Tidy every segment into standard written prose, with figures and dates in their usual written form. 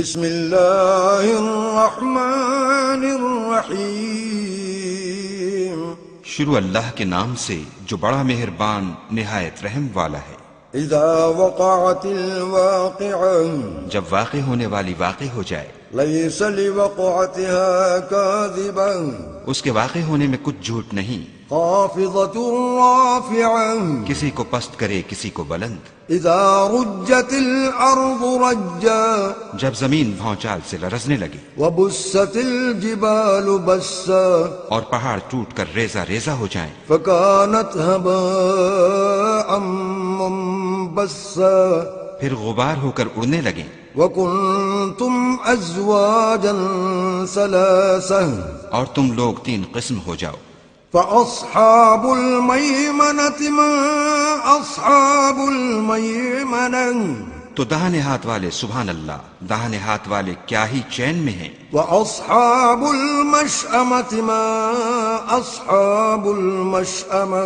بسم اللہ الرحمن الرحیم، شروع اللہ کے نام سے جو بڑا مہربان نہایت رحم والا ہے۔ اذا وقعت الواقعہ، جب واقع ہونے والی واقع ہو جائے، لیس لوقعتها کاذبہ، اس کے واقع ہونے میں کچھ جھوٹ نہیں، خافضۃ رافعہ، کسی کو پست کرے کسی کو بلند۔ اذا رجت الارض رجا، جب زمین بھونچال سے لرزنے لگے، وبست الجبال بسا، اور پہاڑ ٹوٹ کر ریزہ ریزہ ہو جائیں، فكانت هباء منبثا، پھر غبار ہو کر اڑنے لگیں، وكنتم ازواجا ثلاثا، اور تم لوگ تین قسم ہو جاؤ۔ فاصحاب المیمنة ما اصحاب المیمنة، تو داہنے ہاتھ والے سبحان اللہ، داہنے ہاتھ والے کیا ہی چین میں ہیں، واصحاب المشأمة ما اصحاب المشأمة،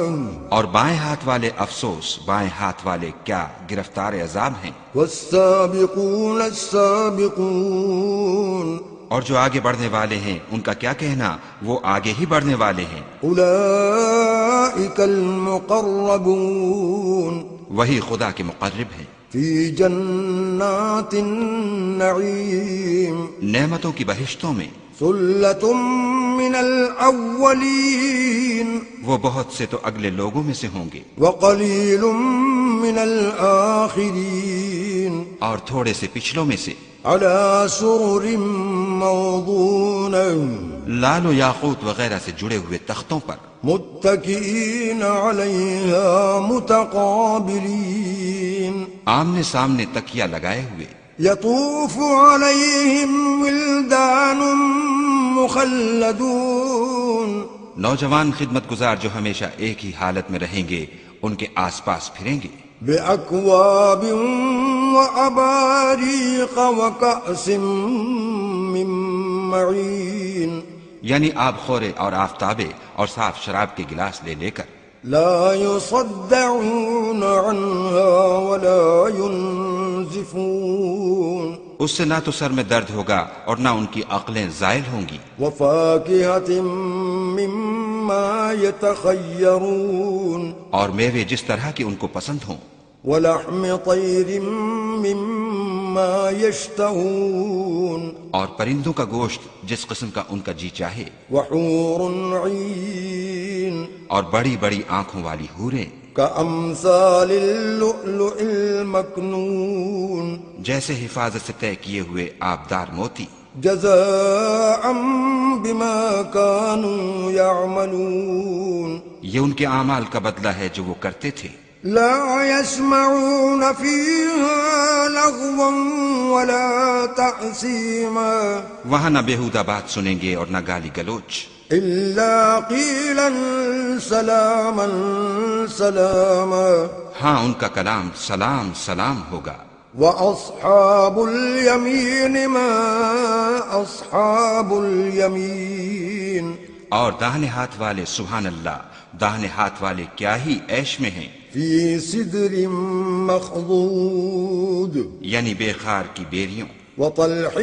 اور بائیں ہاتھ والے افسوس، بائیں ہاتھ والے کیا گرفتار عذاب ہیں۔ والسابقون السابقون، اور جو آگے بڑھنے والے ہیں ان کا کیا کہنا، وہ آگے ہی بڑھنے والے ہیں۔ اولئک المقربون، وہی خدا کے مقرب ہیں، فی جنات النعیم، نعمتوں کی بہشتوں میں۔ ثلۃ من الاولین، وہ بہت سے تو اگلے لوگوں میں سے ہوں گے، وقلیل من الآخرین، اور تھوڑے سے پچھلوں میں سے۔ علی سرر موضونہ، لال و یاقوت وغیرہ سے جڑے ہوئے تختوں پر، متکئین علیہا متقابلین، آمنے سامنے تکیہ لگائے ہوئے۔ یطوف علیہم ولدان مخلدون، نوجوان خدمت گزار جو ہمیشہ ایک ہی حالت میں رہیں گے ان کے آس پاس پھریں گے، بأکواب وأباریق وکأس من معین، یعنی آب خورے اور آفتابے اور صاف شراب کے گلاس لے لے کر۔ لا يصدعون عنها ولا ينزفون، اس سے نہ تو سر میں درد ہوگا اور نہ ان کی عقلیں زائل ہوں گی۔ وفاکہۃ مما یتخیرون، اور میوے جس طرح کے ان کو پسند ہوں، ولحم طیر مما یشتہون، اور پرندوں کا گوشت جس قسم کا ان کا جی چاہے، وحور عین، اور بڑی بڑی آنکھوں والی حوریں، کامثال اللؤلؤ المکنون، جیسے حفاظت سے طے کیے ہوئے آبدار موتی، جزاء بما كانوا يعملون، یہ ان کے اعمال کا بدلہ ہے جو وہ کرتے تھے۔ لا يسمعون فيها لغوا ولا تأثيما، وہاں نہ بےہودہ بات سنیں گے اور نہ گالی گلوچ، إلا قيلا سلاما سلاما، ہاں ان کا کلام سلام سلام ہوگا۔ وأصحاب اليمين ما أصحاب اليمين، اور داہنے ہاتھ والے سبحان اللہ، داہنے ہاتھ والے کیا ہی عیش میں ہیں، في سدر مخضود، یعنی بے خار کی بیریوں، وطلح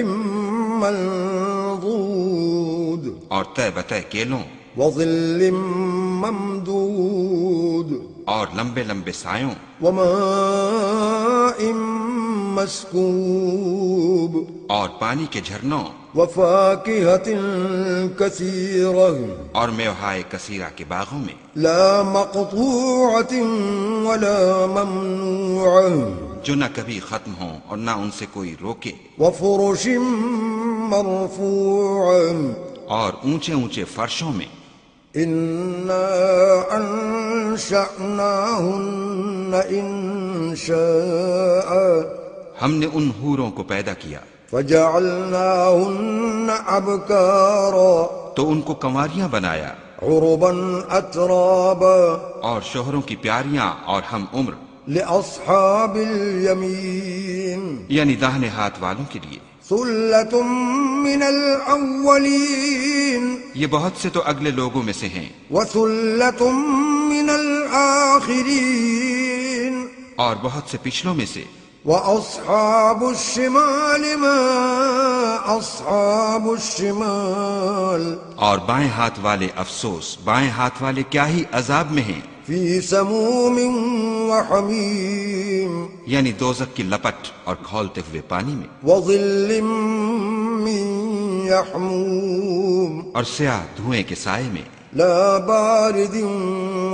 منضود، اور طے بتہ کیلوں، وظل ممدود، اور لمبے لمبے سایوں، وماء مسكوب، اور پانی کے جھرنوں، وفاكهة كثيرة، اور میوہائے کثیرہ کے باغوں میں، لا مقطوعة ولا ممنوعة، جو نہ کبھی ختم ہوں اور نہ ان سے کوئی روکے، وفرش مرفوعة، اور اونچے اونچے فرشوں میں۔ إنا أنشأناهن إنشاء، ہم نے ان حوروں کو پیدا کیا فجعلناهن أبكارا، تو ان کو کنواریاں بنایا، عربا أترابا، اور شوہروں کی پیاریاں اور ہم عمر، لأصحاب اليمين، یعنی داہنے ہاتھ والوں کے لیے۔ ثلة من الأولين، یہ بہت سے تو اگلے لوگوں میں سے ہیں، وثلة من الآخرين، اور بہت سے پچھلوں میں سے۔ وأصحاب الشمال ما أصحاب الشمال اور بائیں ہاتھ والے افسوس، بائیں ہاتھ والے کیا ہی عذاب میں ہیں، في سموم وحميم یعنی دوزخ کی لپٹ اور کھولتے ہوئے پانی میں، وظل من يحموم اور سیاہ دھوئیں کے سائے میں، لا بارد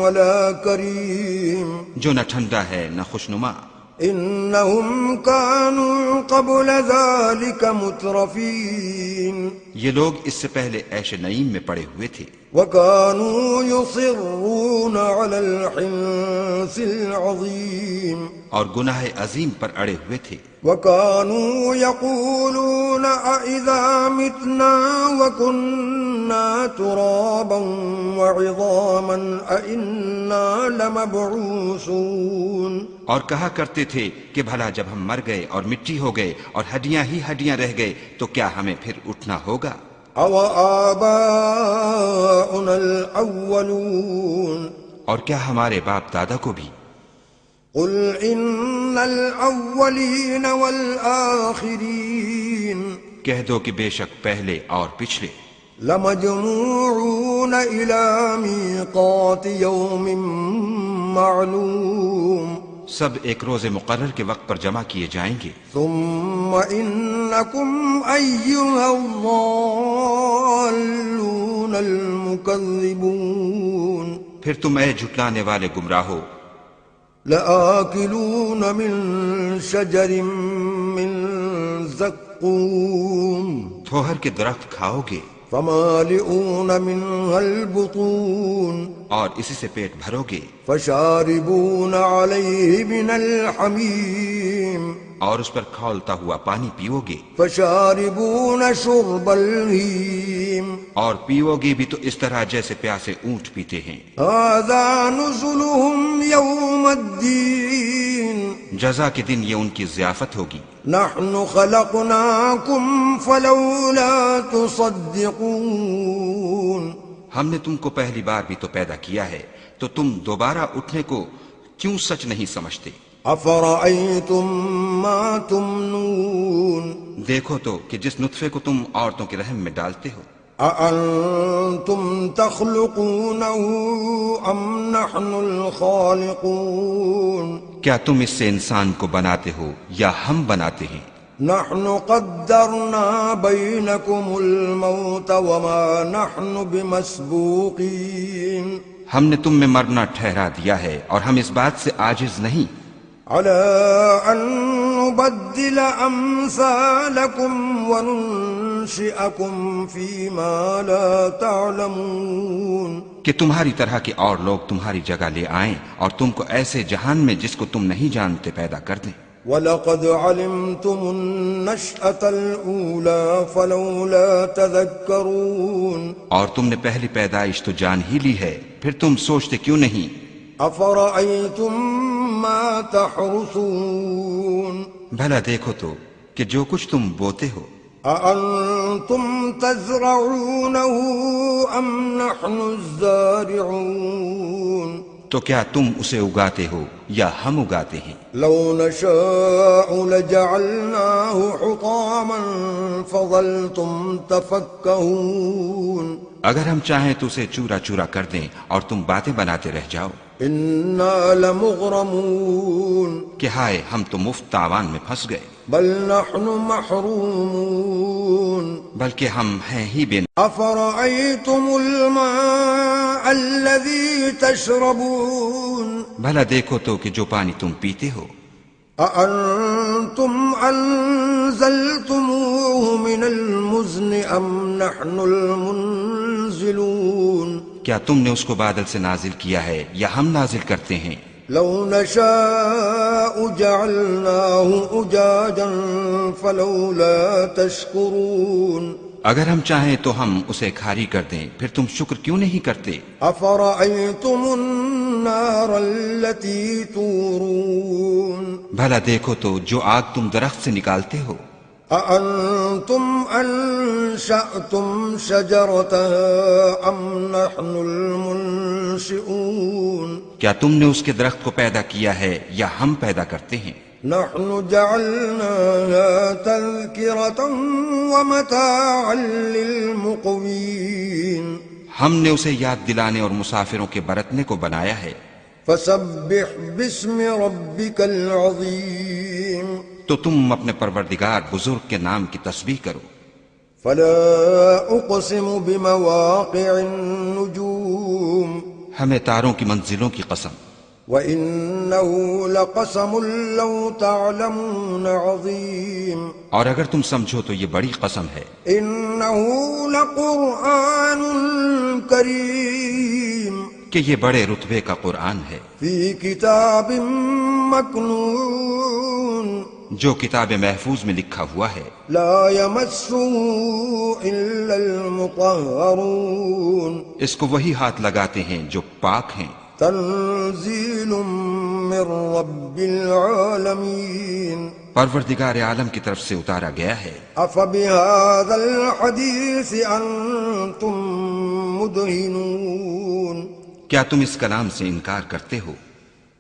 ولا كريم جو نہ ٹھنڈا ہے نہ خوشنما۔ إنهم كانوا قبل ذلك مترفين یہ لوگ اس سے پہلے عیش نعیم میں پڑے ہوئے تھے، وكانوا يصرون على الحنث العظيم اور گناہ عظیم پر اڑے ہوئے تھے، وكانوا يقولون أإذا متنا وكنا ترابا وعظاما أإنا لمبعوثون اور کہا کرتے تھے کہ بھلا جب ہم مر گئے اور مٹی ہو گئے اور ہڈیاں ہی ہڈیاں رہ گئے تو کیا ہمیں پھر اٹھنا ہوگا؟ أو آباؤنا الأولون اور کیا ہمارے باپ دادا کو بھی؟ قل إن الأولين والآخرين کہہ دو کہ بے شک پہلے اور پچھلے لمجموعون إلى ميقات يوم معلوم سب ایک روز مقرر کے وقت پر جمع کیے جائیں گے، ثم إنكم أيها الضالون المكذبون پھر تم اے جھٹلانے والے گمراہو لآكلون من شجر من زقوم تھوہر کے درخت کھاؤ گے فمالئون منها البطون اور اسی سے پیٹ بھرو گے، فشاربون عليه من الحميم اور اس پر کھولتا ہوا پانی پیو گے، فشاربون شرب الهيم اور پیو گے بھی تو اس طرح جیسے پیاسے اونٹ پیتے ہیں۔ هذا نزلهم يوم الدين جزا کے دن یہ ان کی ضیافت ہوگی۔ نحن خلقناكم فلولا تصدقون ہم نے تم کو پہلی بار بھی تو پیدا کیا ہے، تو تم دوبارہ اٹھنے کو کیوں سچ نہیں سمجھتے؟ أفرأيتم ما تمنون دیکھو تو کہ جس نطفے کو تم عورتوں کے رحم میں ڈالتے ہو، أأنتم تخلقونه أم نحن الخالقون کیا تم اس سے انسان کو بناتے ہو یا ہم بناتے ہیں؟ نحن قدرنا بينكم الموت وما نحن بمسبوقين ہم نے تم میں مرنا ٹھہرا دیا ہے اور ہم اس بات سے عاجز نہیں على أن نبدل أمثالكم وننشئكم فيما لا تعلمون کہ تمہاری طرح کے اور لوگ تمہاری جگہ لے آئیں اور تم کو ایسے جہان میں جس کو تم نہیں جانتے پیدا کر دیں۔ وَلَقَدْ عَلِمْتُمُ النَّشْأَةَ الْأُولَى فَلَوْلَا تَذَكَّرُونَ اور تم نے پہلی پیدائش تو جان ہی لی ہے، پھر تم سوچتے کیوں نہیں؟ أَفَرَأَيْتُم مَّا تَحْرُثُونَ بھلا دیکھو تو کہ جو کچھ تم بوتے ہو، أَأَنتُمْ تَزْرَعُونَهُ أَمْ نَحْنُ الزَّارِعُونَ تو کیا تم اسے اگاتے ہو یا ہم اگاتے ہیں؟ لو نشاء لجعلناه حطاما فظلتم تفكهون اگر ہم چاہیں تو اسے چورا چورا کر دیں اور تم باتیں بناتے رہ جاؤ إنا لمغرمون کہ ہائے ہم تو مفت تاوان میں پھنس گئے، بل نحن محرومون بلکہ ہم ہیں ہی بے۔ أفرأيتم الماء الذي تشربون بھلا دیکھو تو کہ جو پانی تم پیتے ہو، أأنتم أنزلتموه من المزن أم نحن المنزلون کیا تم نے اس کو بادل سے نازل کیا ہے یا ہم نازل کرتے ہیں؟ لو نشاء جعلناه أجاجا فلولا تشكرون اگر ہم چاہیں تو ہم اسے کھاری کر دیں، پھر تم شکر کیوں نہیں کرتے؟ أفرأيتم النار التي تورون بھلا دیکھو تو جو آگ تم درخت سے نکالتے ہو، أأنتم أنشأتم شجرتها أم نحن المنشئون کیا تم نے اس کے درخت کو پیدا کیا ہے یا ہم پیدا کرتے ہیں؟ نحن جعلناها تذكرة ومتاعا للمقوين ہم نے اسے یاد دلانے اور مسافروں کے برتنے کو بنایا ہے. فسبح باسم ربك العظيم تو تم اپنے پروردگار بزرگ کے نام کی تسبیح کرو. فلا اقسم بمواقع النجوم ہمیں تاروں کی منزلوں کی قسم. وإنه لقسم لو تعلمون عظيم اور اگر تم سمجھو تو یہ بڑی قسم ہے. إنه لقرآن كريم کہ یہ بڑے رتبے کا قرآن ہے في كتاب مكنون جو کتاب محفوظ میں لکھا ہوا ہے. لا يمسه إلا المطهرون اس کو وہی ہاتھ لگاتے ہیں جو پاک ہیں. تنزيل من رب العالمين پروردگار عالم کی طرف سے اتارا گیا ہے. أفبهذا الحديث أنتم مدهنون کیا تم اس کلام سے انکار کرتے ہو؟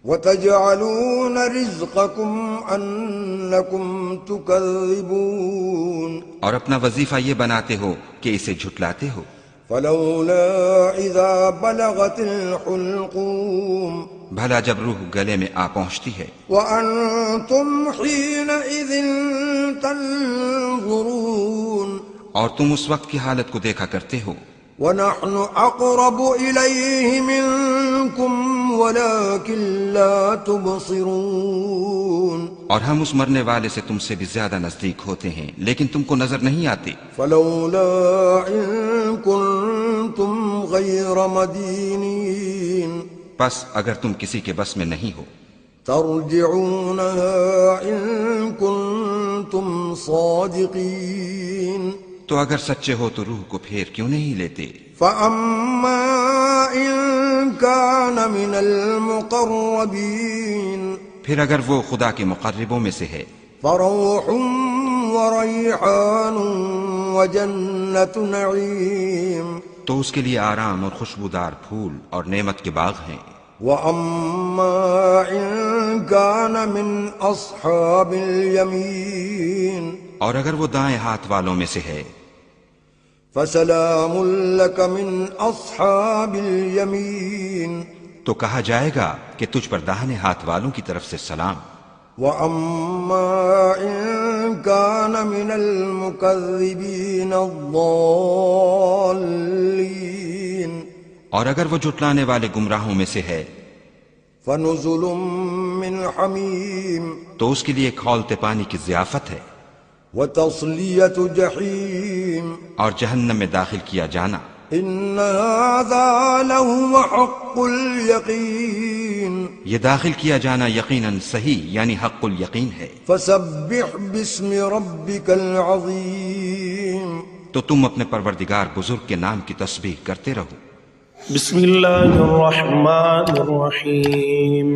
وتجعلون رزقكم أنكم تكذبون اور اپنا وظیفہ یہ بناتے ہو کہ اسے جھٹلاتے ہو. فلولا إذا بلغت الحلقوم بھلا جب روح گلے میں آ پہنچتی ہے وأنتم حينئذ تنظرون اور تم اس وقت کی حالت کو دیکھا کرتے ہو. ونحن أقرب إليه منكم ولكن لا تبصرون اور ہم اس مرنے والے سے تم سے بھی زیادہ نزدیک ہوتے ہیں لیکن تم کو نظر نہیں آتے. فلولا إن كنتم غير مدينين پس اگر تم کسی کے بس میں نہیں ہو ترجعونها إن كنتم صادقين تو اگر سچے ہو تو روح کو پھیر کیوں نہیں لیتے. فأما إن كان من المقربين پھر اگر وہ خدا کے مقربوں میں سے ہے فروح وريحان وجنة نعيم تو اس کے لیے آرام اور خوشبودار پھول اور نعمت کے باغ ہیں. وأما إن كان من أصحاب اليمين اور اگر وہ دائیں ہاتھ والوں میں سے ہے فسلام لك من أصحاب اليمين تو کہا جائے گا کہ تجھ پر داہنے ہاتھ والوں کی طرف سے سلام. وأما إن كان من المكذبين الضالين اور اگر وہ جھٹلانے والے گمراہوں میں سے ہے فنزل من حميم تو اس کے لیے کھولتے پانی کی ضیافت ہے وتصلية جحيم اور جہنم میں داخل کیا جانا. إن هذا لهو حق اليقين یہ داخل کیا جانا یقیناً صحیح یعنی حق الیقین ہے. فسبح باسم ربك العظيم تو تم اپنے پروردگار بزرگ کے نام کی تسبیح کرتے رہو. بسم اللہ الرحمن الرحیم.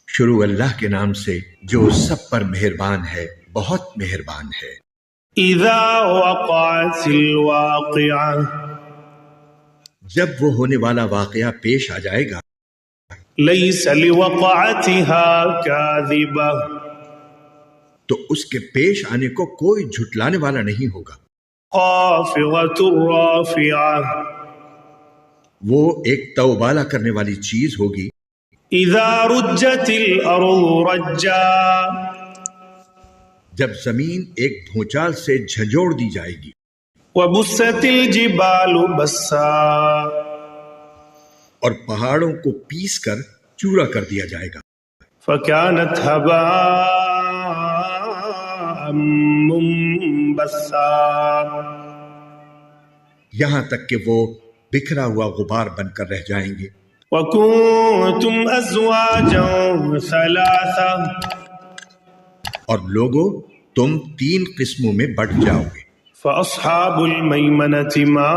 شروع اللہ کے نام سے جو سب پر مہربان ہے بہت مہربان ہے. اذا وقعت الواقعہ جب وہ ہونے والا واقعہ پیش آ جائے گا لیس لوقعتها کاذبہ تو اس کے پیش آنے کو کوئی جھٹلانے والا نہیں ہوگا. خافضۃ رافعہ وہ ایک توبالا کرنے والی چیز ہوگی. اذا رجت الارض رجا جب زمین ایک بھونچال سے جھنجھوڑ دی جائے گی. وبست الجبال بسا اور پہاڑوں کو پیس کر چورا کر دیا جائے گا. فكانت هباء منبثا یہاں تک کہ وہ بکھرا ہوا غبار بن کر رہ جائیں گے. وكنتم ازواجا ثلاثا اور لوگوں تم 3 قسموں میں بٹ جاؤ گے. فاصحاب المیمنة ما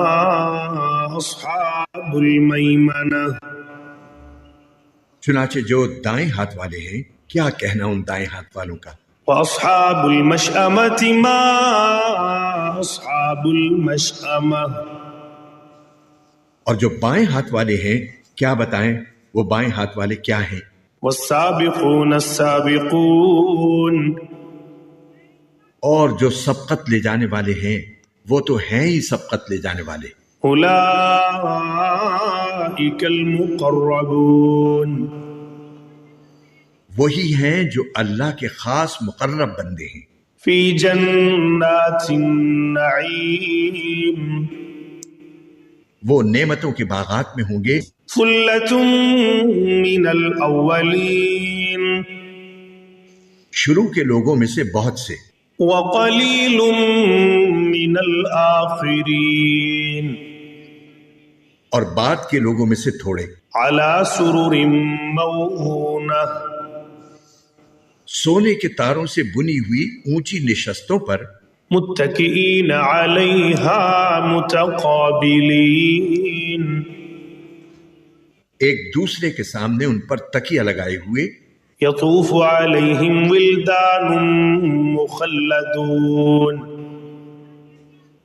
اصحاب المیمنة چنانچہ جو دائیں ہاتھ والے ہیں کیا کہنا ان دائیں ہاتھ والوں کا. واصحاب المشأمة ما اصحاب المشأمة اور جو بائیں ہاتھ والے ہیں کیا بتائیں وہ بائیں ہاتھ والے کیا ہیں. والسابقون السابقون، اور جو سبقت لے جانے والے ہیں وہ تو ہیں ہی سبقت لے جانے والے، اولئک المقربون، وہی ہیں جو اللہ کے خاص مقرب بندے ہیں، فی جنات النعیم، وہ نعمتوں کے باغات میں ہوں گے، ثلۃ من الاولین، شروع کے لوگوں میں سے بہت سے، وقلیل من الآخرین، اور بعد کے لوگوں میں سے تھوڑے، علی سرر موضونہ، سونے کے تاروں سے بنی ہوئی اونچی نشستوں پر، متکئین علیہا متقابلین، ایک دوسرے کے سامنے ان پر تکیہ لگائے ہوئے، یطوف علیہم ولدان مخلدون،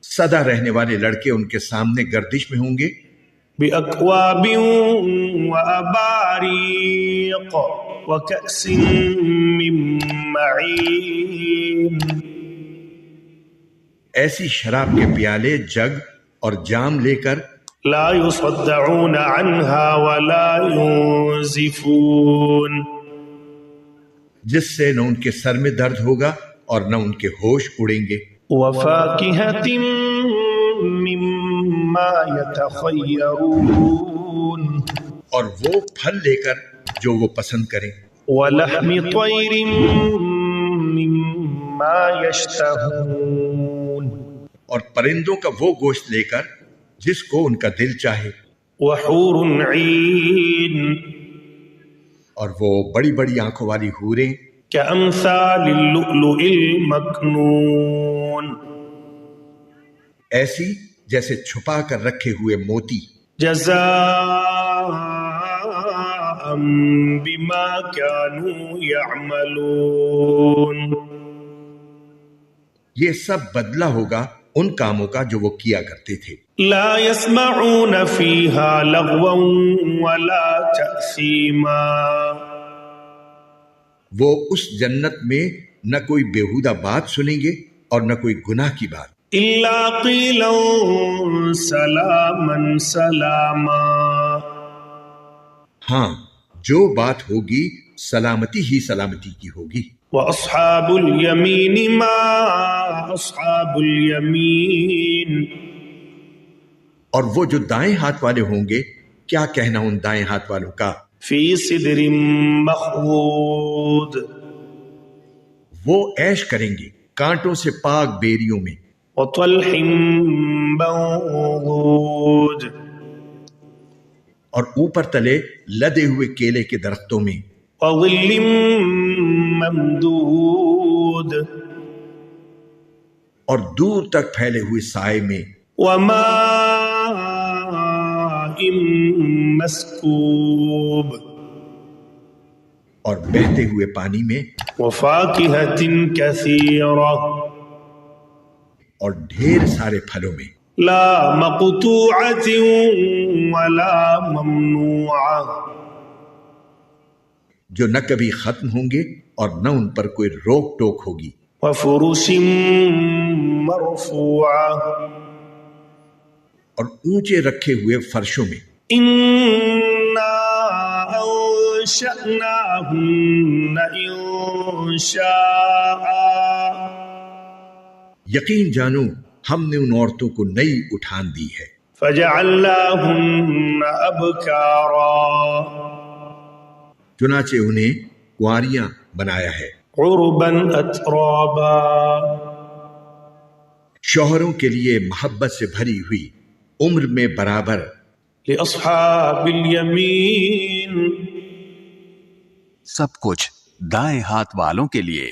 سدا رہنے والے لڑکے ان کے سامنے گردش میں ہوں گے، بأکواب وأباریق وکأس من معین، ایسی شراب کے پیالے، جگ اور جام لے کر، لا يصدعون عنها ولا ينزفون، جس سے نہ ان کے سر میں درد ہوگا اور نہ ان کے ہوش اڑیں گے، وفاکہۃ مما یتخیرون، اور وہ پھل لے کر جو وہ پسند کریں، ولحم طیر مما یشتہون، اور پرندوں کا وہ گوشت لے کر جس کو ان کا دل چاہے، وحور عین، اور وہ بڑی بڑی آنکھوں والی حوریں، کامثال اللؤلؤ المکنون، ایسی جیسے چھپا کر رکھے ہوئے موتی، جزاء بما كانوا يعملون، یہ سب بدلہ ہوگا ان کاموں کا جو وہ کیا کرتے تھے، لا يسمعون فيها لغوا ولا تأثیما، وہ اس جنت میں نہ کوئی بیہودہ بات سنیں گے اور نہ کوئی گناہ کی بات، الا قیلا سلاما سلاما، ہاں جو بات ہوگی سلامتی ہی سلامتی کی ہوگی، واصحاب الیمین ما اصحاب الیمین، اور وہ جو دائیں ہاتھ والے ہوں گے کیا کہنا ان دائیں ہاتھ والوں کا، فی صدر مخضود، وہ عیش کریں گے کانٹوں سے پاک بیریوں میں، وطلح منضود، اور اوپر تلے لدے ہوئے کیلے کے درختوں میں، وظل ممدود، اور دور تک پھیلے ہوئے سائے میں، وماء مسکوب، اور بہتے ہوئے پانی میں، وفاکہۃ کثیرہ، اور ڈھیر سارے پھلوں میں، لا مقطوعۃ ولا ممنوعہ، جو نہ کبھی ختم ہوں گے اور نہ ان پر کوئی روک ٹوک ہوگی، وفرش مرفوعہ، اور اونچے رکھے ہوئے فرشوں میں، انا انشأناہن انشاء، یقین جانو ہم نے ان عورتوں کو نئی اٹھان دی ہے، فجعلناہن ابکارا، چنانچہ انہیں کنواریاں بنایا ہے، عربا اترابا، شوہروں کے لیے محبت سے بھری ہوئی، عمر میں برابر، لأصحاب الیمین، سب کچھ دائیں ہاتھ والوں کے لیے،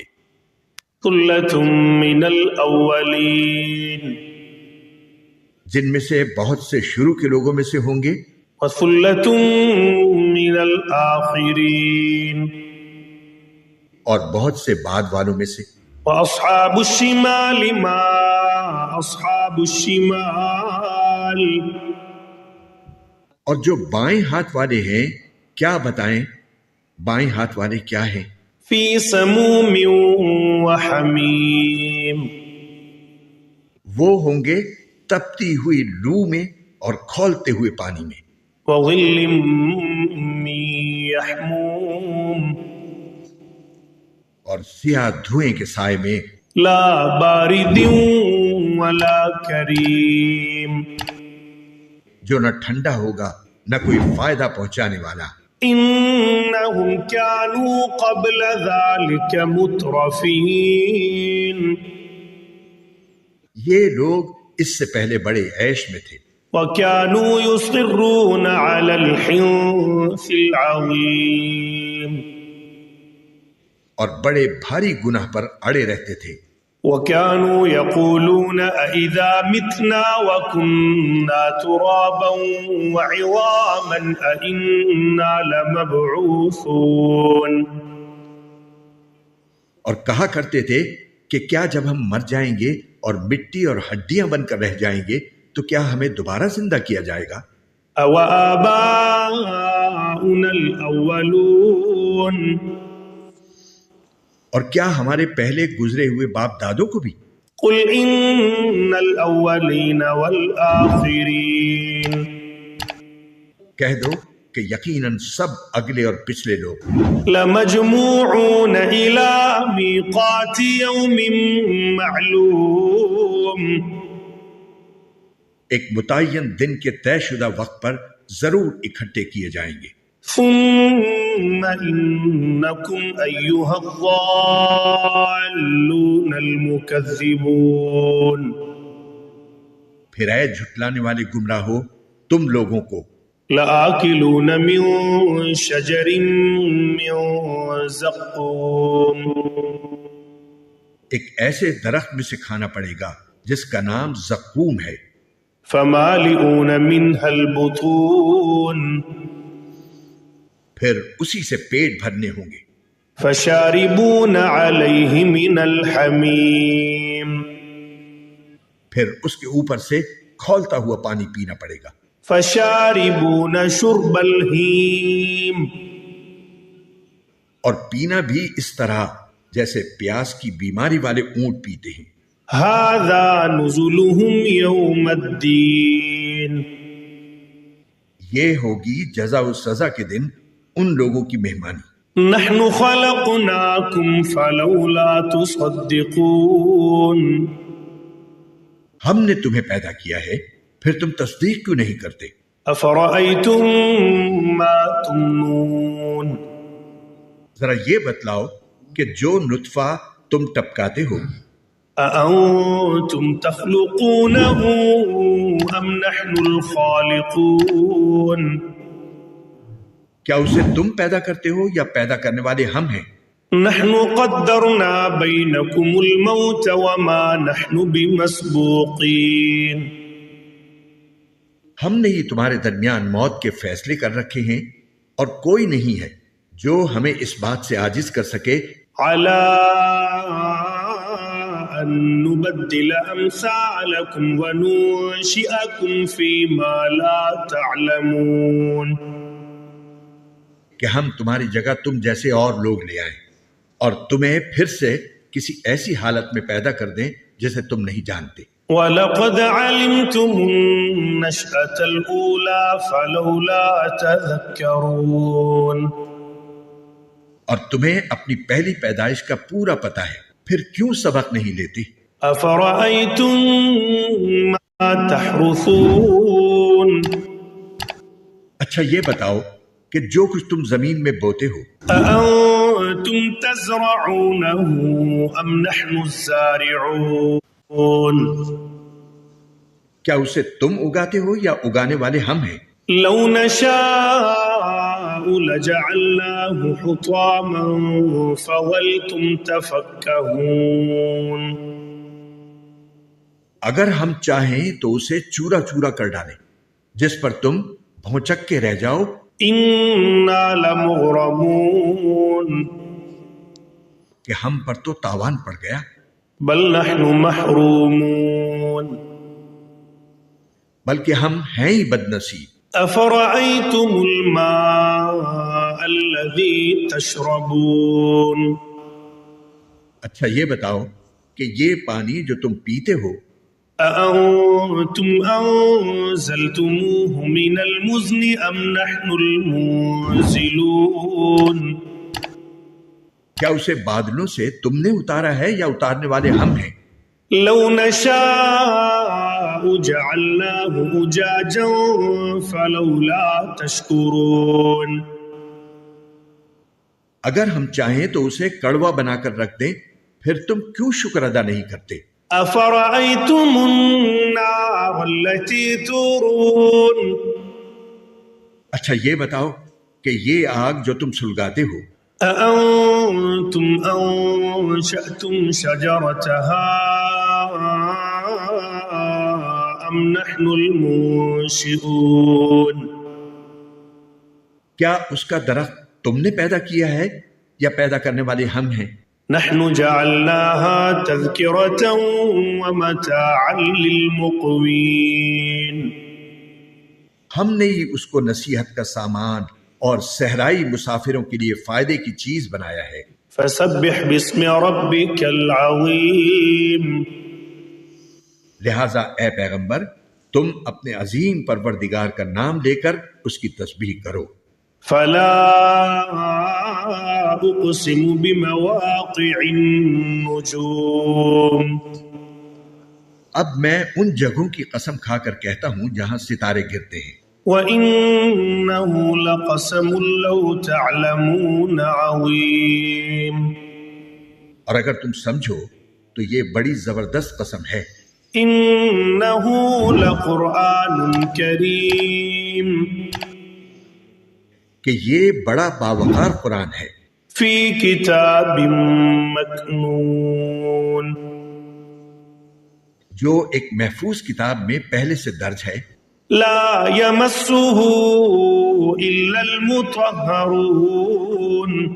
ثلۃ من الاولین، جن میں سے بہت سے شروع کے لوگوں میں سے ہوں گے، وثلۃ من الآخرین، اور بہت سے بعد والوں میں سے، واصحاب الشمال ما اصحاب الشمال، اور جو بائیں ہاتھ والے ہیں کیا بتائیں بائیں ہاتھ والے کیا ہیں؟ فی سموم وحمیم، وہ ہوں گے تپتی ہوئی لو میں اور کھولتے ہوئے پانی میں، وظل من یحموم، اور سیاہ دھوئیں کے سائے میں، لا بارد ولا کریم، جو نہ ٹھنڈا ہوگا نہ کوئی فائدہ پہنچانے والا۔ انہم کانوا قبل ذلک مترفین، یہ لوگ اس سے پہلے بڑے عیش میں تھے، وَكَانُوا يُصِرُّونَ عَلَى الْحِنثِ الْعَظِيمِ، اور بڑے بھاری گناہ پر اڑے رہتے تھے۔ وَكَانُوا يَقُولُونَ أَإِذَا مِتْنَا وَكُنَّا تُرَابًا وَعِظَامًا أَإِنَّا لَمَبْعُوثُونَ، اور کہا کرتے تھے کہ کیا جب ہم مر جائیں گے اور مٹی اور ہڈیاں بن کر رہ جائیں گے تو کیا ہمیں دوبارہ زندہ کیا جائے گا؟ أَوَآبَاؤُنَا الْأَوَّلُونَ، اور کیا ہمارے پہلے گزرے ہوئے باپ دادوں کو بھی؟ قُلْ إِنَّ الْأَوَّلِينَ وَالْآخِرِينَ، کہہ دو کہ یقیناً سب اگلے اور پچھلے لوگ لَمَجْمُوعُونَ إِلَى مِيقَاتِ يَوْمٍ مَّعْلُومٍ، ایک متعین دن کے طے شدہ وقت پر ضرور اکٹھے کیے جائیں گے۔ ثُمَّ إِنَّكُمْ أَيُّهَا الضَّالُّونَ الْمُكَذِّبُونَ، پھر اے جھٹلانے والے گمراہو تم لوگوں کو، لَآكِلُونَ مِن شَجَرٍ مِّن زَقُّومٍ، ایک ایسے درخت میں سے کھانا پڑے گا جس کا نام زقوم ہے، فَمَالِئُونَ مِنْهَا الْبُطُونَ، پھر اسی سے پیٹ بھرنے ہوں گے، فَشَارِبُونَ عَلَيْهِ مِنَ الْحَمِيمِ، پھر اس کے اوپر سے کھولتا ہوا پانی پینا پڑے گا، فَشَارِبُونَ شُرْبَ الْهِيمِ، اور پینا بھی اس طرح جیسے پیاس کی بیماری والے اونٹ پیتے ہیں۔ هَذَا نُزُلُهُمْ يَوْمَ الدِّينِ، یہ ہوگی جزا و سزا کے دن ان لوگوں کی مہمانی۔ نَحْنُ خَلَقْنَاكُمْ فَلَوْلَا تُصَدِّقُونَ، ہم نے تمہیں پیدا کیا ہے پھر تم تصدیق کیوں نہیں کرتے؟ أَفَرَأَيْتُم مَّا تُمْنُونَ، ذرا یہ بتلاؤ کہ جو نطفہ تم ٹپکاتے ہو، أَأَنتُمْ تَخْلُقُونَهُ أَمْ نَحْنُ الْخَالِقُونَ، کیا اسے تم پیدا کرتے ہو یا پیدا کرنے والے ہم ہیں؟ نَحْنُ قَدَّرْنَا بَيْنَكُمُ الْمَوْتَ وَمَا نَحْنُ بِمَسْبُوقِينَ، ہم نے ہی تمہارے درمیان موت کے فیصلے کر رکھے ہیں اور کوئی نہیں ہے جو ہمیں اس بات سے عاجز کر سکے عَلَىٰ أَن نُبَدِّلَ أَمْثَالَكُمْ وَنُنشِئَكُمْ فِي مَا لَا تَعْلَمُونَ، کہ ہم تمہاری جگہ تم جیسے اور لوگ لے آئیں اور تمہیں پھر سے کسی ایسی حالت میں پیدا کر دیں جسے تم نہیں جانتے۔ وَلَقَدْ عَلِمْتُمُ النَّشْأَةَ الْأُولَىٰ فَلَوْلَا تَذَكَّرُونَ، اور تمہیں اپنی پہلی پیدائش کا پورا پتہ ہے پھر کیوں سبق نہیں لیتے؟ أَفَرَأَيْتُم مَّا تَحْرُثُونَ، اچھا یہ بتاؤ کہ جو کچھ تم زمین میں بوتے ہو، أَأَنتُمْ تَزْرَعُونَهُ أَمْ نَحْنُ الزَّارِعُونَ، کیا اسے تم اگاتے ہو یا اگانے والے ہم ہیں؟ لَوْ نَشَاءُ لَجَعَلْنَاهُ حُطَامًا فَظَلْتُمْ تَفَكَّهُونَ، اگر ہم چاہیں تو اسے چورا چورا کر ڈالیں جس پر تم بھونچک کے رہ جاؤ۔ إِنَّا لَمُغْرَمُونَ، کہ ہم پر تو تاوان پڑ گیا۔ بَلْ نَحْنُ مَحْرُومُونَ، بلکہ ہم ہیں ہی بد نصیب۔ أفرأيتم الماء الذي تشربون اچھا یہ بتاؤ کہ یہ پانی جو تم پیتے ہو أأنتم أنزلتموه من المزن أم نحن المنزلون کیا اسے بادلوں سے تم نے اتارا ہے یا اتارنے والے ہم ہیں؟ لو نشاء جعلناه أجاجا فلولا تشكرون اگر ہم چاہیں تو اسے کڑوا بنا کر رکھ دیں، پھر تم کیوں شکر ادا نہیں کرتے؟ أفرأيتم النار التي تورون اچھا یہ بتاؤ کہ یہ آگ جو تم سلگاتے ہو أأنتم أنشأتم شجرتها أم نحن المنشئون کیا اس کا درخت تم نے پیدا کیا ہے یا پیدا کرنے والے ہم ہیں؟ نحن جعلناها تذكرة ومتاعا للمقوين ہم نے ہی اس کو نصیحت کا سامان اور صحرائی مسافروں کے لیے فائدے کی چیز بنایا ہے۔ فسبح باسم ربك العظيم لہذا اے پیغمبر تم اپنے عظیم پروردگار کا نام لے کر اس کی تسبیح کرو۔ فلا أقسم بمواقع النجوم اب میں ان جگہوں کی قسم کھا کر کہتا ہوں جہاں ستارے گرتے ہیں۔ وَإِنَّهُ لَقَسَمٌ لَوْ تَعْلَمُونَ عَظِيمٌ اور اگر تم سمجھو تو یہ بڑی زبردست قسم ہے۔ إِنَّهُ لَقُرْآنٌ كَرِيمٌ کہ یہ بڑا باوقار قرآن ہے، فِي كِتَابٍ مَكْنُونٍ جو ایک محفوظ کتاب میں پہلے سے درج ہے۔ لا يمسه إلا المطهرون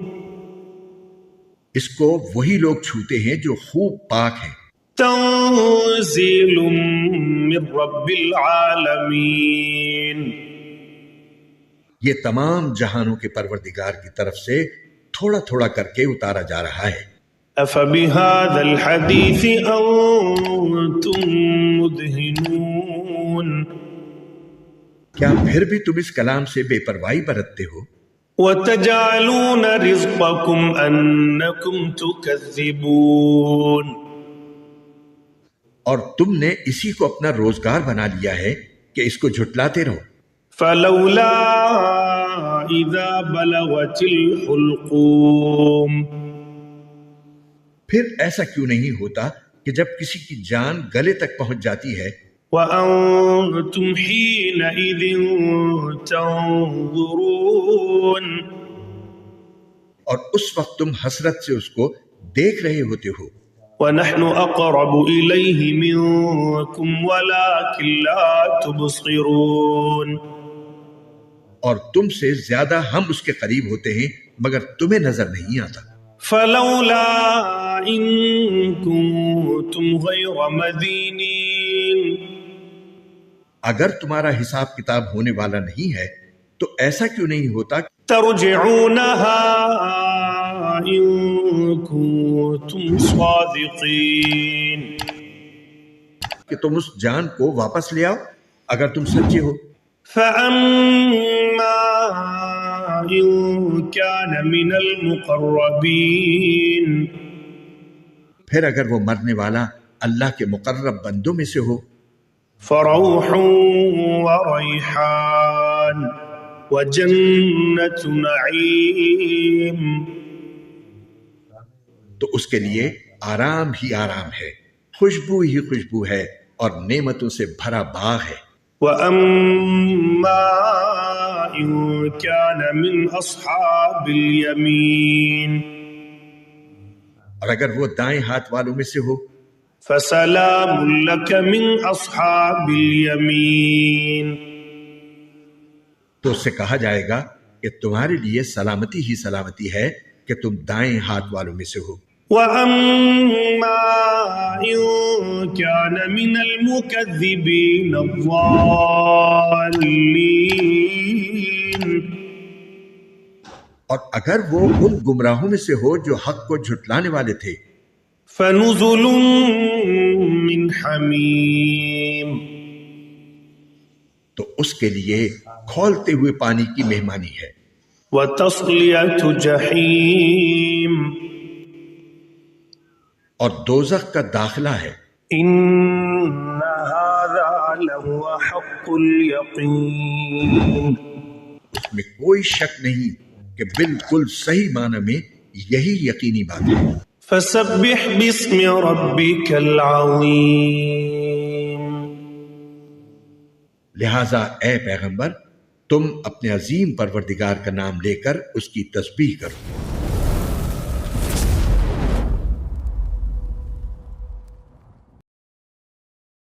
اس کو وہی لوگ چھوتے ہیں جو خوب پاک ہیں۔ تنزيل من رب العالمين یہ تمام جہانوں کے پروردگار کی طرف سے تھوڑا تھوڑا کر کے اتارا جا رہا ہے۔ أفبهذا الحديث أنتم مدهنون کیا پھر بھی تم اس کلام سے بے پرواہی برتتے ہو؟ وتجعلون رزقكم أنكم تكذبون اور تم نے اسی کو اپنا روزگار بنا لیا ہے کہ اس کو جھٹلاتے رہو۔ فلولا إذا بلغت الحلقوم پھر ایسا کیوں نہیں ہوتا کہ جب کسی کی جان گلے تک پہنچ جاتی ہے وأنتم حينئذ تنظرون اور اس وقت تم حسرت سے اس کو دیکھ رہے ہوتے ہو۔ ونحن أقرب إليه منكم ولكن لا تبصرون اور تم سے زیادہ ہم اس کے قریب ہوتے ہیں مگر تمہیں نظر نہیں آتا۔ فلولا إن كنتم غير مدينين اگر تمہارا حساب کتاب ہونے والا نہیں ہے تو ایسا کیوں نہیں ہوتا ترجعونها إن كنتم صادقين کہ تم اس جان کو واپس لے آؤ اگر تم سچے ہو۔ فأما إن كان من المقربين پھر اگر وہ مرنے والا اللہ کے مقرب بندوں میں سے ہو فروح وريحان وجنة نعيم تو اس کے لیے آرام ہی آرام ہے، خوشبو ہی خوشبو ہے اور نعمتوں سے بھرا باغ ہے۔ وأما إن كان من أصحاب اليمين اور اگر وہ دائیں ہاتھ والوں میں سے ہو فسلام لك من أصحاب اليمين تو اس سے کہا جائے گا کہ تمہارے لیے سلامتی ہی سلامتی ہے کہ تم دائیں ہاتھ والوں میں سے ہو۔ وَأَمَّا إِن كَانَ مِنَ الْمُكَذِّبِينَ الضَّالِّينَ، اور اگر وہ ان گمراہوں میں سے ہو جو حق کو جھٹلانے والے تھے، فَنُزُلٌ مِّنْ حَمِيمٍ، تو اس کے لیے کھولتے ہوئے پانی کی مہمانی ہے، وَتَصْلِيَةُ جَحِيمٍ، اور دوزخ کا داخلہ ہے۔ إِنَّ هَذَا لَهُوَ حَقُّ الْيَقِينِ، اس میں کوئی شک نہیں کہ بالکل صحیح معنی میں یہی یقینی بات ہے۔ فَسَبِّحْ بِاسْمِ رَبِّكَ الْعَظِيمِ، لہذا اے پیغمبر، تم اپنے عظیم پروردگار کا نام لے کر اس کی تسبیح کرو۔